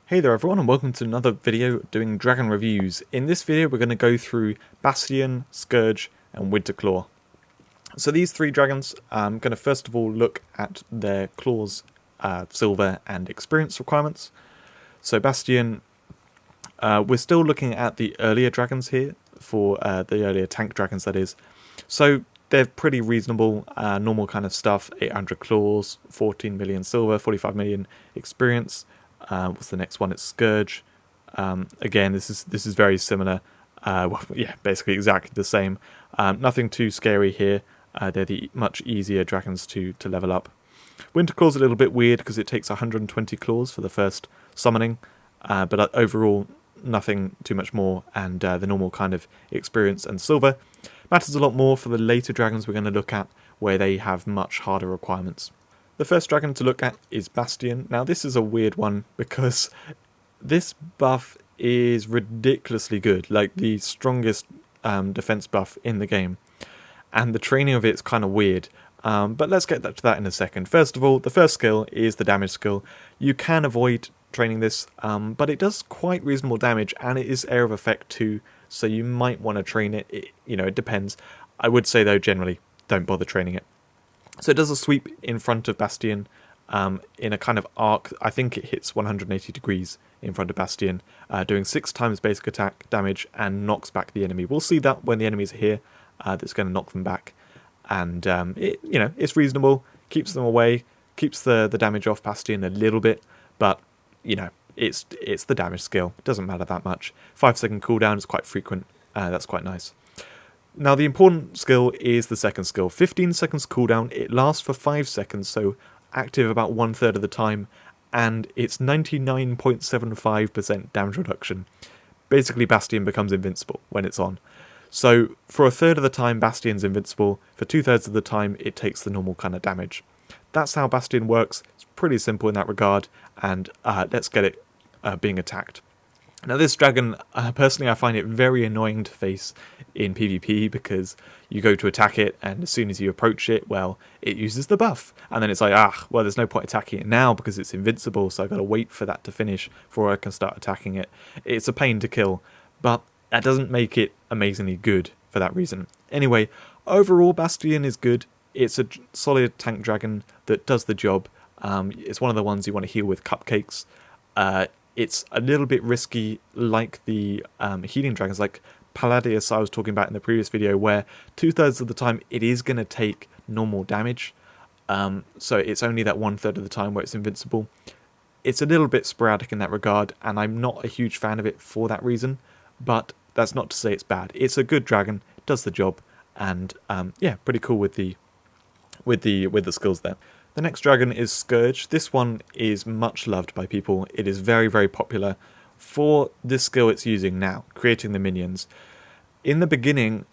Hey there everyone, and welcome to another video doing dragon reviews. In this video we're going to go through Bastion, Scourge and Winterclaw. So these three dragons, I'm going to first of all look at their claws, silver and experience requirements. So Bastion, we're still looking at the earlier dragons here, for the earlier tank dragons that is. So they're pretty reasonable, normal kind of stuff, 800 claws, 14 million silver, 45 million experience. What's the next one? It's Scourge. Again, this is very similar. Well, yeah, basically exactly the same. Nothing too scary here. They're the much easier dragons to level up. Winterclaw's a little bit weird because it takes 120 claws for the first summoning, but overall nothing too much more, and the normal kind of experience and silver matters a lot more for the later dragons we're going to look at, where they have much harder requirements. The first dragon to look at is Bastion. Now this is a weird one because this buff is ridiculously good, like the strongest defense buff in the game, and the training of it's kind of weird, but let's get to that in a second. First of all, the first skill is the damage skill. You can avoid training this, but it does quite reasonable damage, and it is area of effect too, so you might want to train it. It depends. I would say though, generally don't bother training it. So it does a sweep in front of Bastion in a kind of arc. I think it hits 180 degrees in front of Bastion, doing 6 times basic attack damage and knocks back the enemy. We'll see that when the enemies are here, that's going to knock them back. And it's reasonable, keeps them away, keeps the damage off Bastion a little bit, but it's the damage skill. It doesn't matter that much. 5-second cooldown is quite frequent. That's quite nice. Now the important skill is the second skill. 15 seconds cooldown, it lasts for 5 seconds, so active about 1/3 of the time, and it's 99.75% damage reduction. Basically Bastion becomes invincible when it's on. So for 1/3 of the time Bastion's invincible, for 2/3 of the time it takes the normal kind of damage. That's how Bastion works. It's pretty simple in that regard, and let's get it being attacked. Now this dragon, personally I find it very annoying to face in PvP, because you go to attack it and as soon as you approach it, well, it uses the buff. And then it's like, well, there's no point attacking it now because it's invincible, so I've got to wait for that to finish before I can start attacking it. It's a pain to kill, but that doesn't make it amazingly good for that reason. Anyway, overall Bastion is good. It's a solid tank dragon that does the job. It's one of the ones you want to heal with cupcakes. It's a little bit risky, like the healing dragons, like Palladius I was talking about in the previous video, where 2/3 of the time it is going to take normal damage. So it's only that 1/3 of the time where it's invincible. It's a little bit sporadic in that regard, and I'm not a huge fan of it for that reason, but that's not to say it's bad. It's a good dragon, it does the job, and yeah, pretty cool with the skills there. The next dragon is Scourge. This one is much loved by people. It is very, very popular for this skill it's using now, creating the minions. In the beginning,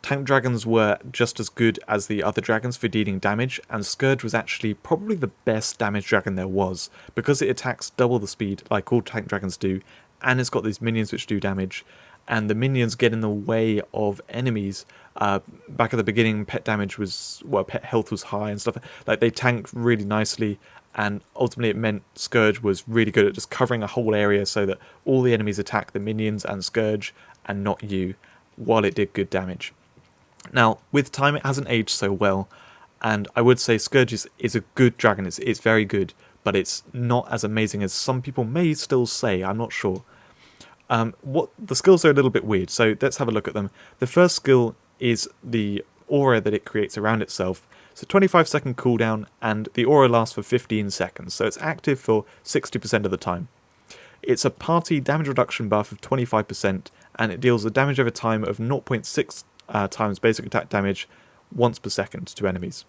tank dragons were just as good as the other dragons for dealing damage, and Scourge was actually probably the best damage dragon there was, because it attacks double the speed like all tank dragons do, and it's got these minions which do damage, and the minions get in the way of enemies. Back at the beginning, pet health was high and stuff. Like, they tanked really nicely, and ultimately it meant Scourge was really good at just covering a whole area so that all the enemies attack the minions and Scourge and not you, while it did good damage. Now, with time it hasn't aged so well, and I would say Scourge is a good dragon. It's very good, but it's not as amazing as some people may still say. I'm not sure. What the skills are a little bit weird, so let's have a look at them. The first skill is the aura that it creates around itself. So 25-second cooldown, and the aura lasts for 15 seconds, so it's active for 60% of the time. It's a party damage reduction buff of 25%, and it deals a damage over time of 0.6 times basic attack damage once per second to enemies.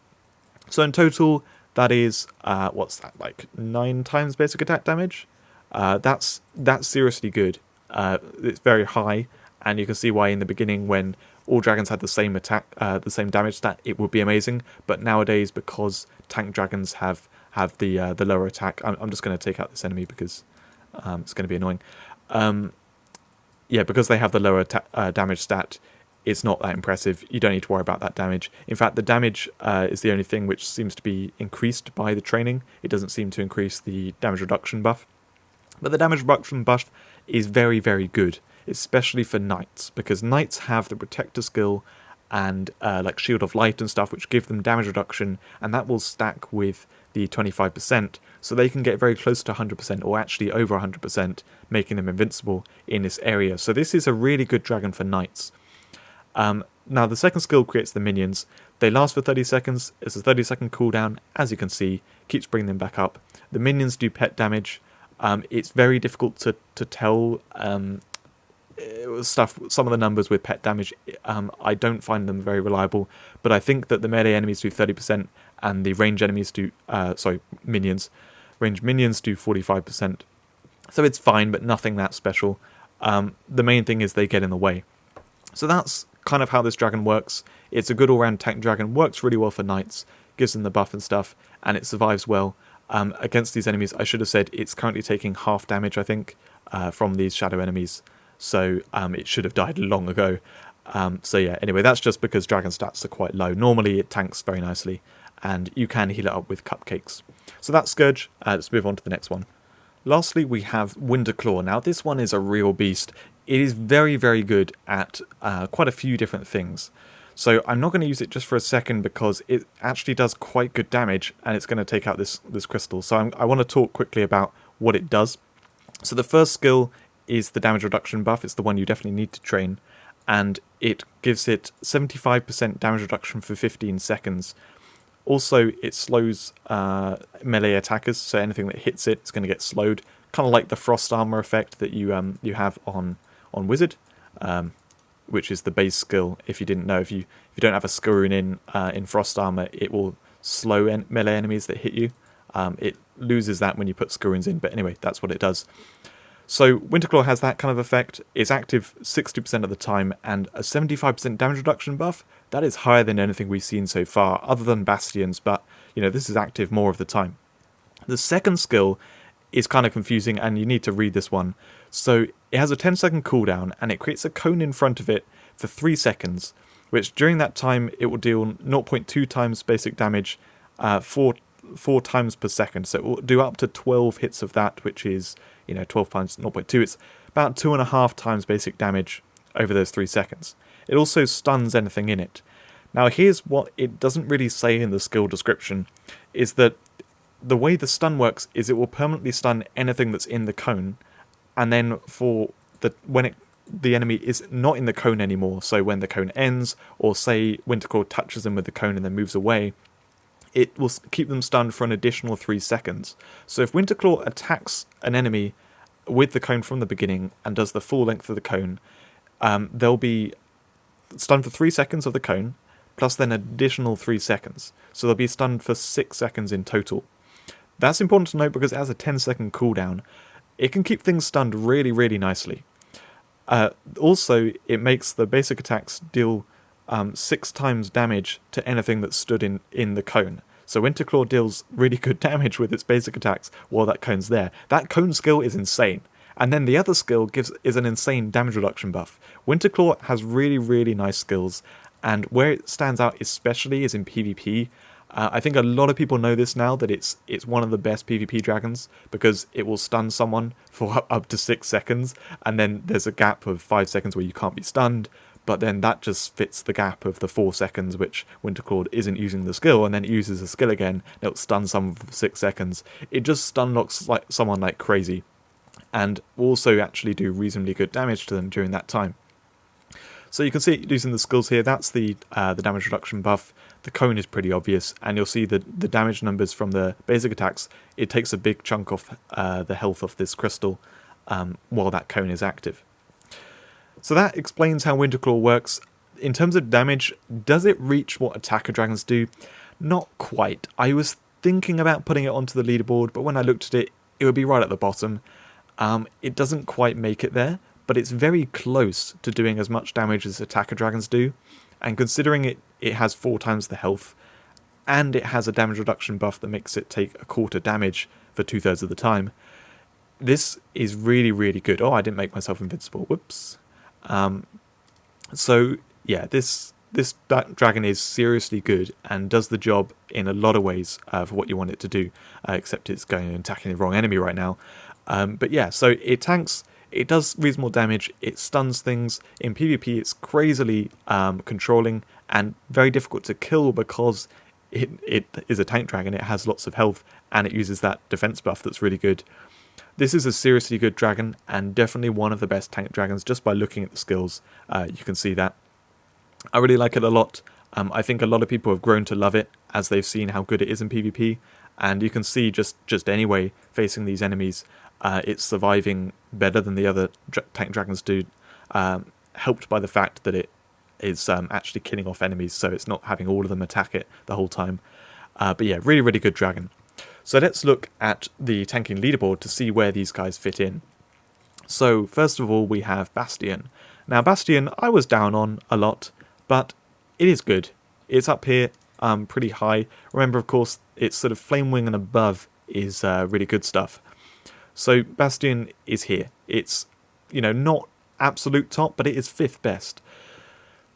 So in total, that is, what's that, like 9 times basic attack damage? That's seriously good. It's very high, and you can see why in the beginning, when all dragons had the same attack, the same damage stat, it would be amazing. But nowadays, because tank dragons have the lower attack, I'm just going to take out this enemy because it's going to be annoying. Yeah, because they have the lower damage stat, it's not that impressive. You don't need to worry about that damage. In fact, the damage is the only thing which seems to be increased by the training. It doesn't seem to increase the damage reduction buff. But the damage reduction buff is very, very good, especially for knights, because knights have the protector skill and like Shield of Light and stuff, which give them damage reduction, and that will stack with the 25%, so they can get very close to 100%, or actually over 100%, making them invincible in this area. So this is a really good dragon for knights. Now the second skill creates the minions. They last for 30 seconds, it's a 30-second cooldown, as you can see, keeps bringing them back up. The minions do pet damage. It's very difficult to tell some of the numbers with pet damage. I don't find them very reliable, but I think that the melee enemies do 30% and the range enemies do, range minions do 45%. So it's fine, but nothing that special. The main thing is they get in the way. So that's kind of how this dragon works. It's a good all-round tank dragon, works really well for knights, gives them the buff and stuff, and it survives well. Against these enemies, I should have said it's currently taking half damage, I think, from these shadow enemies. So it should have died long ago. So yeah, anyway, that's just because dragon stats are quite low. Normally it tanks very nicely, and you can heal it up with cupcakes. So that's Scourge. Let's move on to the next one. Lastly, we have Winterclaw. Now this one is a real beast. It is very, very good at quite a few different things. So I'm not going to use it just for a second because it actually does quite good damage, and it's going to take out this crystal. So I want to talk quickly about what it does. So the first skill is the damage reduction buff. It's the one you definitely need to train, and it gives it 75% damage reduction for 15 seconds. Also, it slows melee attackers, so anything that hits it is going to get slowed, kind of like the frost armor effect that you have on wizard, which is the base skill. If you didn't know, if you don't have a Scourge in frost armor, it will slow melee enemies that hit you. It loses that when you put Scourge in, but anyway, that's what it does. So Winterclaw has that kind of effect. It's active 60% of the time, and a 75% damage reduction buff. That is higher than anything we've seen so far, other than Bastions, but you know, this is active more of the time. The second skill is kind of confusing, and you need to read this one. So it has a 10-second cooldown, and it creates a cone in front of it for 3 seconds, which during that time it will deal 0.2 times basic damage, 4 times per second. So it will do up to 12 hits of that, which is, you know, 12 times 0.2. It's about 2.5 times basic damage over those 3 seconds. It also stuns anything in it. Now here's what it doesn't really say in the skill description, is that the way the stun works is it will permanently stun anything that's in the cone, and then when the enemy is not in the cone anymore, so when the cone ends, or say Winterclaw touches them with the cone and then moves away, it will keep them stunned for an additional 3 seconds. So if Winterclaw attacks an enemy with the cone from the beginning and does the full length of the cone, they'll be stunned for 3 seconds of the cone, plus then an additional 3 seconds. So they'll be stunned for 6 seconds in total. That's important to note because it has a 10-second cooldown. It can keep things stunned really, really nicely. Also, it makes the basic attacks deal 6 times damage to anything that stood in the cone. So Winterclaw deals really good damage with its basic attacks while that cone's there. That cone skill is insane. And then the other skill is an insane damage reduction buff. Winterclaw has really, really nice skills, and where it stands out especially is in PvP. I think a lot of people know this now, that it's one of the best PvP dragons, because it will stun someone for up to 6 seconds, and then there's a gap of 5 seconds where you can't be stunned, but then that just fits the gap of the 4 seconds which Winterclaw isn't using the skill, and then it uses the skill again, and it'll stun someone for 6 seconds. It just stun locks someone like crazy, and also actually do reasonably good damage to them during that time. So you can see it using the skills here. That's the damage reduction buff. The cone is pretty obvious, and you'll see that the damage numbers from the basic attacks, it takes a big chunk off the health of this crystal while that cone is active. So that explains how Winterclaw works. In terms of damage, does it reach what attacker dragons do? Not quite. I was thinking about putting it onto the leaderboard, but when I looked at it, it would be right at the bottom. It doesn't quite make it there, but it's very close to doing as much damage as attacker dragons do. And considering it has 4 times the health, and it has a damage reduction buff that makes it take a quarter damage for 2/3 of the time, this is really, really good. Oh, I didn't make myself invincible. Whoops. So yeah, this dragon is seriously good and does the job in a lot of ways for what you want it to do, except it's going and attacking the wrong enemy right now. But yeah, so it tanks, it does reasonable damage, it stuns things. In PvP it's crazily controlling and very difficult to kill because it is a tank dragon, it has lots of health, and it uses that defense buff that's really good. This is a seriously good dragon, and definitely one of the best tank dragons just by looking at the skills. You can see that. I really like it a lot. I think a lot of people have grown to love it as they've seen how good it is in PvP, and you can see just anyway, facing these enemies, it's surviving better than the other tank dragons do, helped by the fact that it is actually killing off enemies, so it's not having all of them attack it the whole time. But yeah, really, really good dragon. So let's look at the tanking leaderboard to see where these guys fit in. So first of all, we have Bastion. Now Bastion I was down on a lot, but it is good. It's up here pretty high. Remember, of course, it's sort of Flame Wing and above is really good stuff. So Bastion is here. It's, you know, not absolute top, but it is 5th best.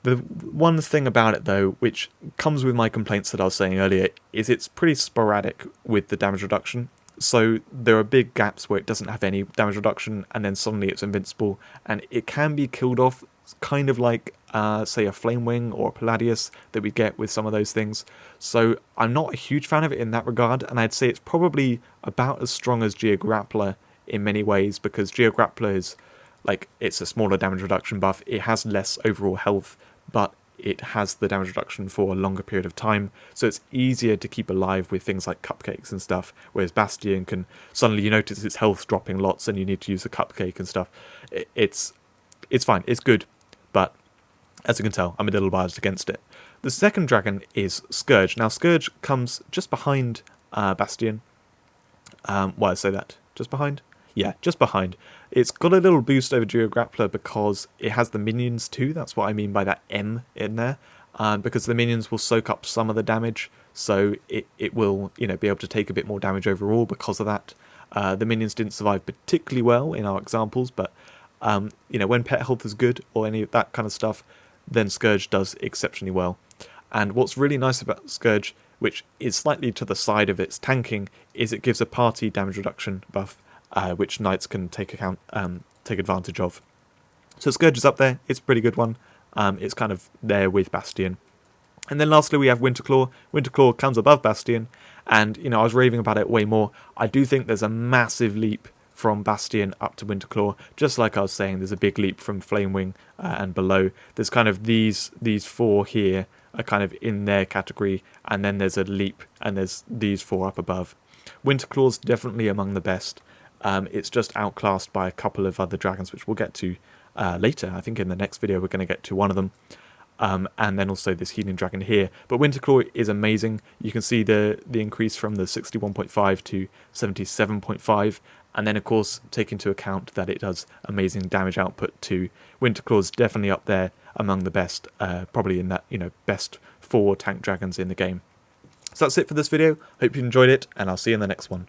The one thing about it, though, which comes with my complaints that I was saying earlier, is it's pretty sporadic with the damage reduction. So there are big gaps where it doesn't have any damage reduction, and then suddenly it's invincible, and it can be killed off, kind of like, say, a Flame Wing or a Palladius that we get with some of those things. So I'm not a huge fan of it in that regard, and I'd say it's probably about as strong as Geograppler in many ways, because Geograppler is, like, it's a smaller damage reduction buff, it has less overall health, but it has the damage reduction for a longer period of time, so it's easier to keep alive with things like cupcakes and stuff, whereas Bastion can, suddenly you notice its health dropping lots and you need to use a cupcake and stuff. It's fine, it's good, but as you can tell, I'm a little biased against it. The second dragon is Scourge. Now Scourge comes just behind Bastion. Why I say that? Just behind? Yeah, just behind. It's got a little boost over Geograppler because it has the minions too. That's what I mean by that M in there. Because the minions will soak up some of the damage, so it will, you know, be able to take a bit more damage overall because of that. The minions didn't survive particularly well in our examples, but you know, when pet health is good or any of that kind of stuff, then Scourge does exceptionally well. And what's really nice about Scourge, which is slightly to the side of its tanking, is it gives a party damage reduction buff, which knights can take advantage of. So Scourge is up there, it's a pretty good one. It's kind of there with Bastion. And then lastly we have Winterclaw. Winterclaw comes above Bastion, and you know, I was raving about it way more. I do think there's a massive leap from Bastion up to Winterclaw, just like I was saying, there's a big leap from Flame Wing and below. There's kind of these 4 here are kind of in their category, and then there's a leap, and there's these 4 up above. Winterclaw's definitely among the best. It's just outclassed by a couple of other dragons, which we'll get to later. I think in the next video we're going to get to one of them. And then also this healing dragon here. But Winterclaw is amazing. You can see the increase from the 61.5 to 77.5. And then, of course, take into account that it does amazing damage output too. Winterclaw's definitely up there among the best, probably in that, you know, best 4 tank dragons in the game. So that's it for this video. Hope you enjoyed it, and I'll see you in the next one.